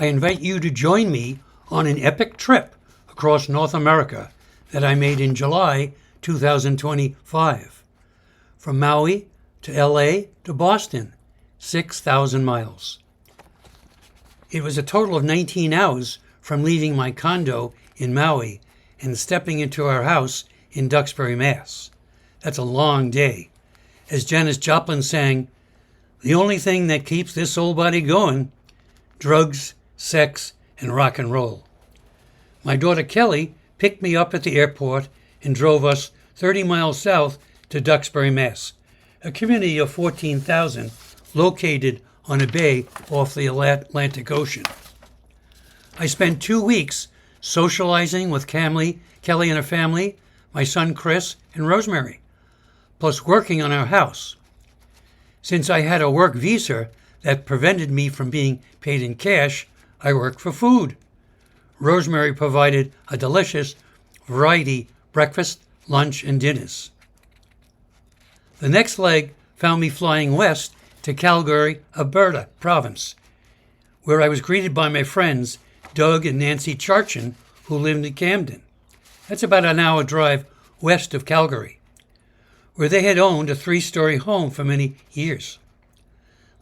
I invite you to join me on an epic trip across North America that I made in July 2025. From Maui to LA to Boston, 6,000 miles. It was a total of 19 hours from leaving my condo in Maui and stepping into our house in Duxbury, Mass. That's a long day. As Janis Joplin sang, "The only thing that keeps this old body going, drugs, sex, and rock and roll." My daughter Kelly picked me up at the airport and drove us 30 miles south to Duxbury, Mass., a community of 14,000 located on a bay off the Atlantic Ocean. I spent 2 weeks socializing with Kelly and her family, my son Chris, and Rosemary, plus working on our house. Since I had a work visa that prevented me from being paid in cash, I worked for food. Rosemary provided a delicious variety breakfast, lunch, and dinners. The next leg found me flying west to Calgary, Alberta province, where I was greeted by my friends Doug and Nancy Charchin, who lived in Camden. That's about an hour drive west of Calgary, where they had owned a 3-story home for many years.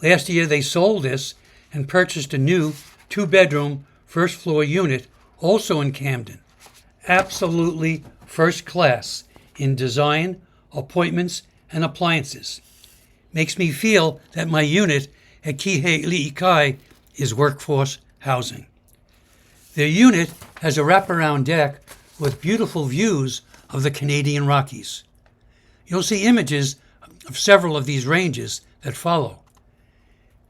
Last year they sold this and purchased a new 2-bedroom, first-floor unit also in Camden. Absolutely first class in design, appointments, and appliances. Makes me feel that my unit at Kihei Li'ikai is workforce housing. Their unit has a wraparound deck with beautiful views of the Canadian Rockies. You'll see images of several of these ranges that follow.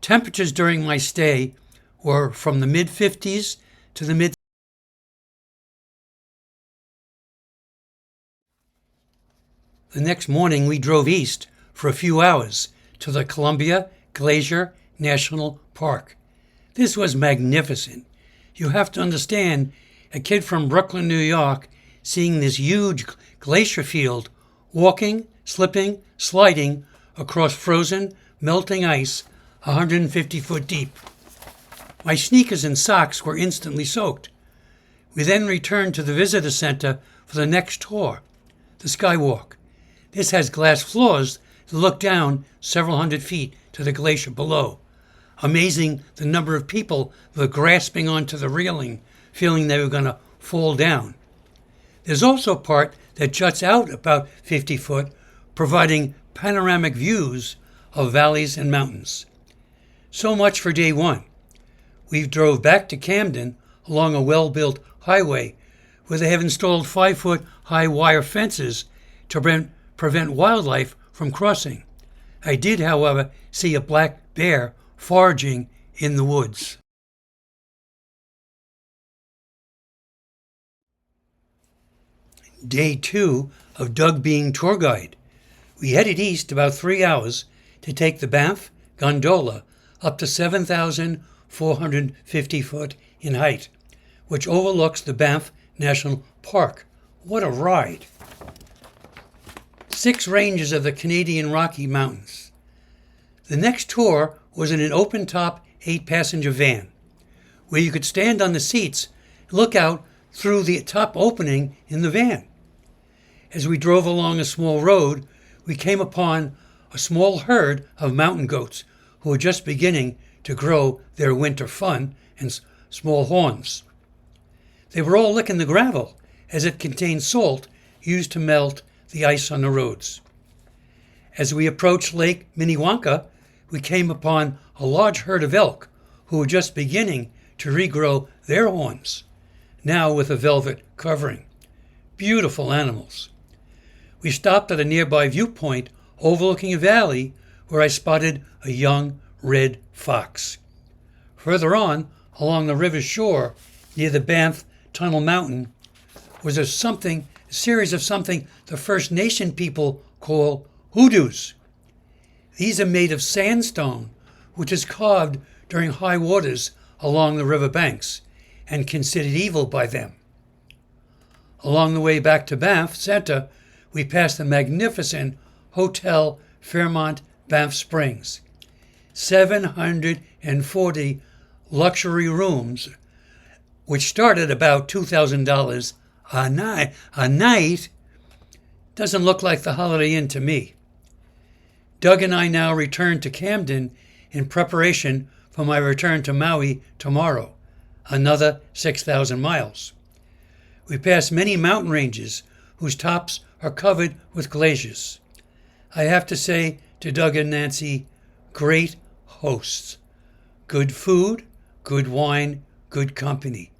Temperatures during my stay were from the mid-50s to the mid. The next morning we drove east for a few hours to the Columbia Glacier National Park. This was magnificent. You have to understand, a kid from Brooklyn, New York, seeing this huge glacier field, walking, slipping, sliding across frozen, melting ice 150 foot deep. My sneakers and socks were instantly soaked. We then returned to the visitor center for the next tour, the Skywalk. This has glass floors that look down several hundred feet to the glacier below. Amazing the number of people that were grasping onto the railing, feeling they were going to fall down. There's also a part that juts out about 50 foot, providing panoramic views of valleys and mountains. So much for day one. We drove back to Camden along a well-built highway where they have installed 5-foot high wire fences to prevent wildlife from crossing. I did, however, see a black bear foraging in the woods. Day 2 of Doug being tour guide. We headed east about 3 hours to take the Banff gondola up to 7,450 foot in height, which overlooks the Banff National Park. What a ride! 6 ranges of the Canadian Rocky Mountains. The next tour was in an open-top 8-passenger van, where you could stand on the seats and look out through the top opening in the van. As we drove along a small road, we came upon a small herd of mountain goats who were just beginning to grow their winter fun and small horns. They were all licking the gravel, as it contained salt used to melt the ice on the roads. As we approached Lake Minnewanka, we came upon a large herd of elk who were just beginning to regrow their horns, now with a velvet covering. Beautiful animals. We stopped at a nearby viewpoint overlooking a valley where I spotted a young red fox. Further on, along the river's shore, near the Banff Tunnel Mountain, was a series of something the First Nation people call hoodoos. These are made of sandstone, which is carved during high waters along the river banks and considered evil by them. Along the way back to Banff Center, we passed the magnificent Hotel Fairmont Banff Springs. 740 luxury rooms, which start at about $2,000 a night, doesn't look like the Holiday Inn to me. Doug and I now return to Camden in preparation for my return to Maui tomorrow, another 6,000 miles. We pass many mountain ranges whose tops are covered with glaciers. I have to say to Doug and Nancy, great hosts. Good food, good wine, good company.